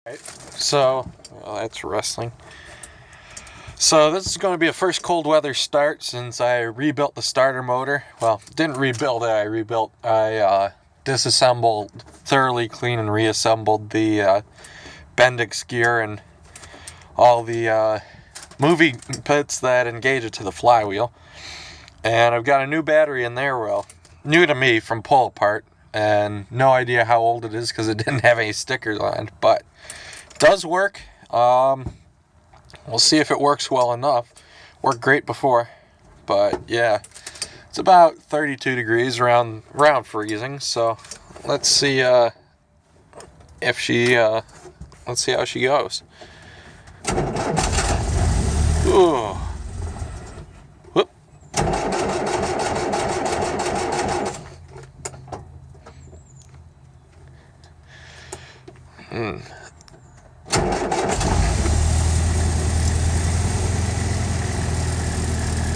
Right, so that's wrestling. So this is going to be a first cold weather start since I rebuilt the starter motor. Well, didn't rebuild it. I disassembled, thoroughly cleaned and reassembled the Bendix gear and all the moving pits that engage it to the flywheel. And I've got a new battery in there, well, new to me from pull apart, and no idea how old it is because it didn't have any stickers on it, but it does work. We'll see if it works well enough. Worked great before, but yeah, it's about 32 degrees around freezing. So let's see if she let's see how she goes. Ooh. Whoop.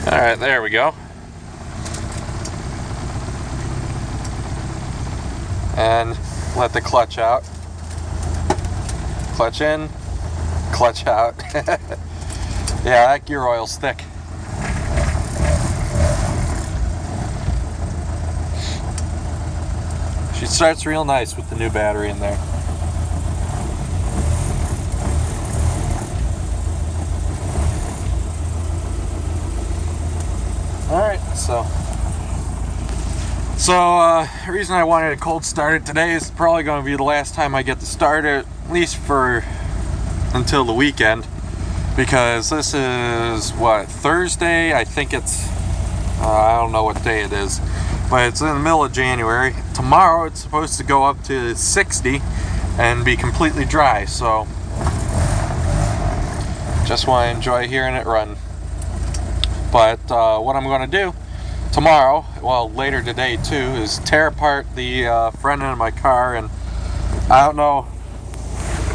All right, there we go. And let the clutch out. Clutch in, clutch out. Yeah, that gear oil's thick. She starts real nice with the new battery in there. Alright, so the reason I wanted a cold start it today is probably going to be the last time I get to start it, at least until the weekend, because this is, Thursday? I think it's, I don't know what day it is, but it's in the middle of January. Tomorrow it's supposed to go up to 60 and be completely dry, so just want to enjoy hearing it run. But what I'm going to do tomorrow, well, later today too, is tear apart the front end of my car. And I don't know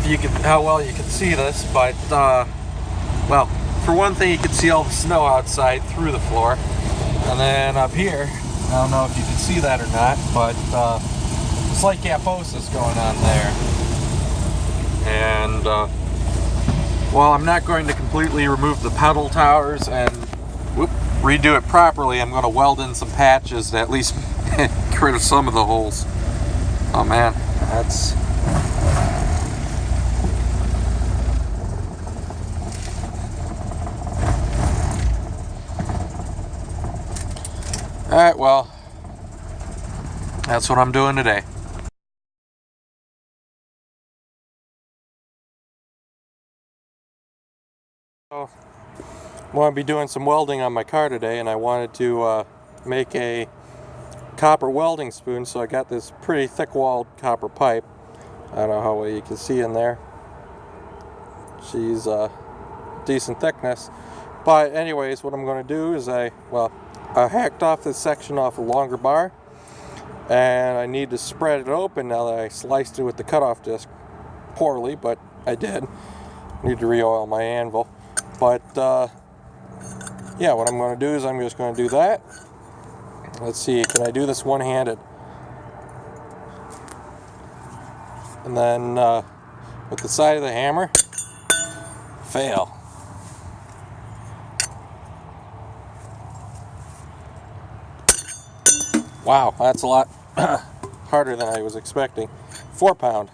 if how well you can see this, but well, for one thing, you can see all the snow outside through the floor. And then up here, I don't know if you can see that or not, but slight gaposis going on there. And well, I'm not going to completely remove the pedal towers and redo it properly. I'm going to weld in some patches to at least get rid of some of the holes. Oh man, that's... Alright, well, that's what I'm doing today. So, I'm going to be doing some welding on my car today, and I wanted to make a copper welding spoon, so I got this pretty thick walled copper pipe. I don't know how well you can see in there. She's decent thickness. But anyways, what I'm going to do is I hacked off this section off a longer bar, and I need to spread it open now that I sliced it with the cutoff disc. Poorly, but I did. Need to re-oil my anvil. But yeah, what I'm going to do is I'm just going to do that. Let's see, can I do this one-handed? And then with the side of the hammer, fail. Wow, that's a lot harder than I was expecting. 4 pound.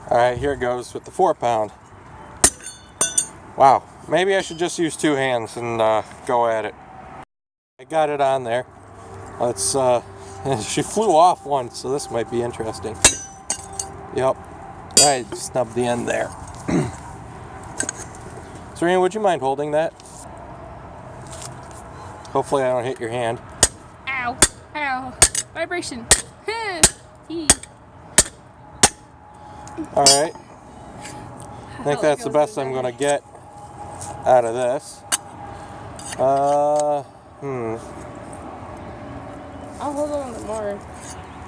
Alright, here it goes with the 4 pound. Wow, maybe I should just use 2 hands and go at it. I got it on there. Let's, she flew off once, so this might be interesting. Yep, right, snubbed the end there. Serena, would you mind holding that? Hopefully I don't hit your hand. Ow, ow, vibration. Alright, I think that's the best I'm going to get out of this. I'll hold on to more.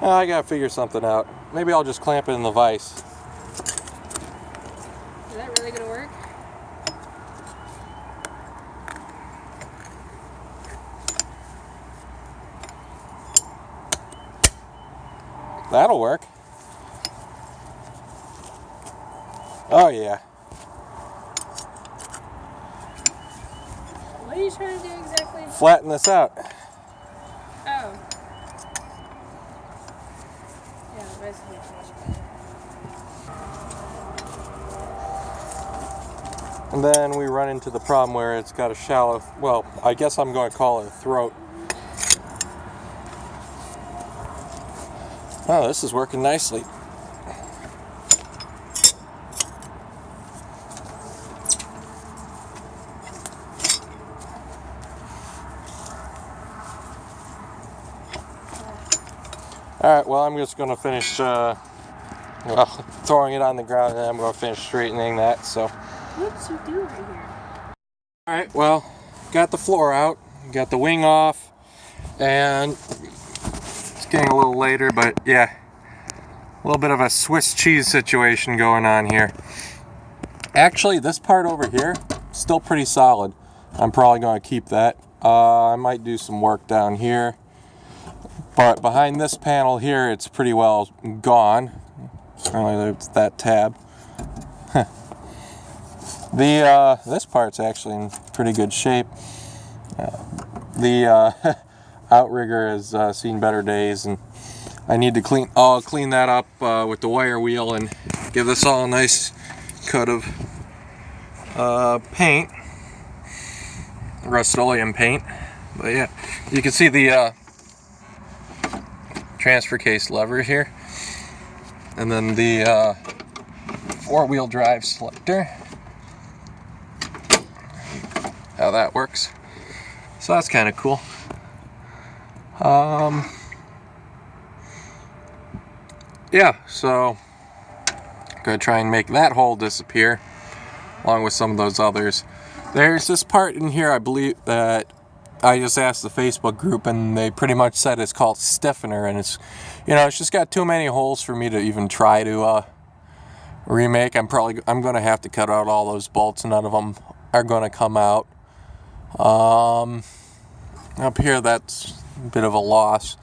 I gotta figure something out. Maybe I'll just clamp it in the vise. Is that really gonna work? That'll work. Oh yeah. What are you trying to do exactly? Flatten this out. Oh. Yeah, basically. And then we run into the problem where it's got a shallow, well, I guess I'm going to call it a throat. Oh, this is working nicely. Alright, well, I'm just going to finish throwing it on the ground, and then I'm going to finish straightening that. So, What did you do right here? alright, well, got the floor out, got the wing off, and it's getting a little later, but yeah, a little bit of a Swiss cheese situation going on here. Actually, this part over here, still pretty solid. I'm probably going to keep that. I might do some work down here. But behind this panel here, it's pretty well gone. There's that tab. This part's actually in pretty good shape. The outrigger has seen better days, and I need to clean that up with the wire wheel and give this all a nice coat of paint, Rust-Oleum paint. But yeah, you can see the transfer case lever here, and then the four-wheel drive selector, how that works. So that's kind of cool. Yeah, so I'm gonna try and make that hole disappear along with some of those others. There's this part in here, I believe, that I just asked the Facebook group, and they pretty much said it's called stiffener, and it's, you know, it's just got too many holes for me to even try to remake. I'm gonna have to cut out all those bolts. None of them are gonna come out. Up here, that's a bit of a loss,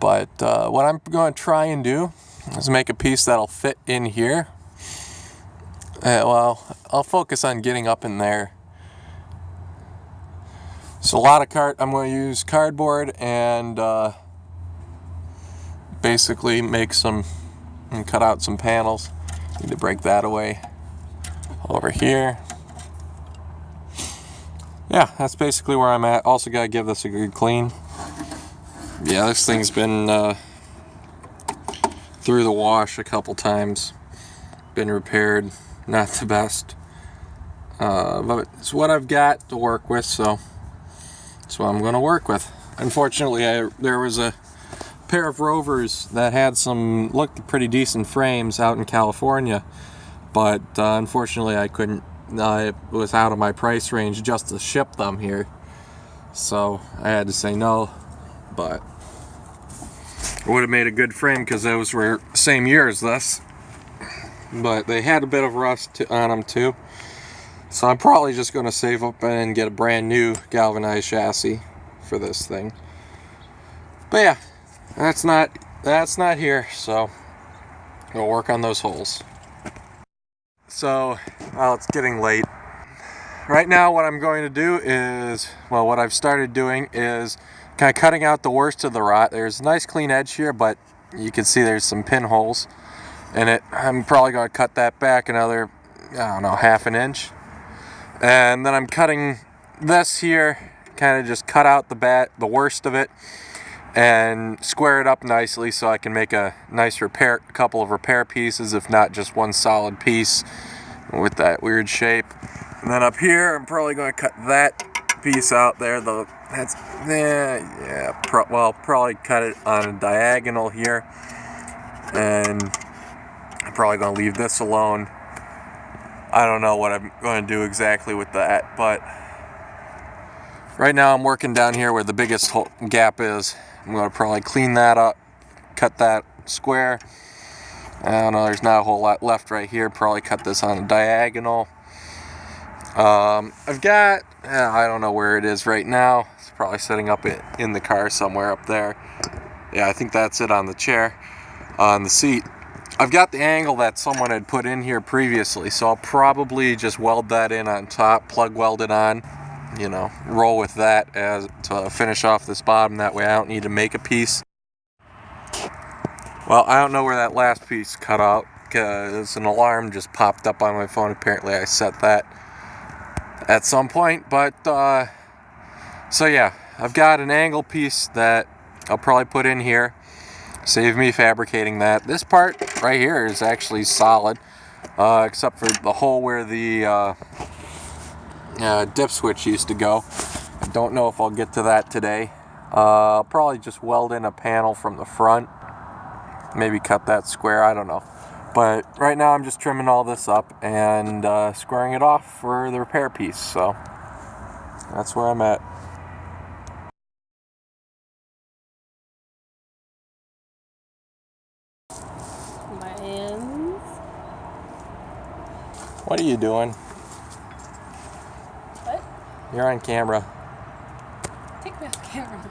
but what I'm going to try and do is make a piece that'll fit in here. Well, I'll focus on getting up in there. So I'm going to use cardboard and basically make some and cut out some panels. Need to break that away over here. Yeah, that's basically where I'm at. Also got to give this a good clean. Yeah, this thing's been through the wash a couple times. Been repaired. Not the best. But it's what I've got to work with, so that's what I'm going to work with. Unfortunately, there was a pair of Rovers that had looked pretty decent frames out in California, but unfortunately I couldn't. It was out of my price range just to ship them here, so I had to say no. But it would have made a good frame because those were the same year as this, but they had a bit of rust on them too. So I'm probably just going to save up and get a brand new galvanized chassis for this thing. But yeah, that's not here, so we'll work on those holes. So, well, it's getting late. Right now what I'm going to do is, well, what I've started doing is kind of cutting out the worst of the rot. There's a nice clean edge here, but you can see there's some pinholes in it. I'm probably going to cut that back another, I don't know, half an inch. And then I'm cutting this here, kind of just cut out the worst of it, and square it up nicely so I can make a nice couple of repair pieces, if not just one solid piece with that weird shape. And then up here, I'm probably going to cut that piece out there. Probably cut it on a diagonal here, and I'm probably going to leave this alone. I don't know what I'm going to do exactly with that, but right now I'm working down here where the biggest gap is. I'm going to probably clean that up, cut that square. I don't know, there's not a whole lot left right here. Probably cut this on a diagonal. I've got, I don't know where it is right now. It's probably setting up in the car somewhere up there. Yeah, I think that's it on the chair, on the seat. I've got the angle that someone had put in here previously, so I'll probably just weld that in on top, plug weld it on, you know, roll with that as to finish off this bottom. That way I don't need to make a piece. Well, I don't know where that last piece cut out because an alarm just popped up on my phone. Apparently I set that at some point, but so yeah, I've got an angle piece that I'll probably put in here. Save me fabricating that. This part right here is actually solid, except for the hole where the dip switch used to go. I don't know if I'll get to that today. I'll probably just weld in a panel from the front. Maybe cut that square, I don't know. But right now I'm just trimming all this up and squaring it off for the repair piece. So that's where I'm at. My hands. What are you doing? What? You're on camera. Take me off camera.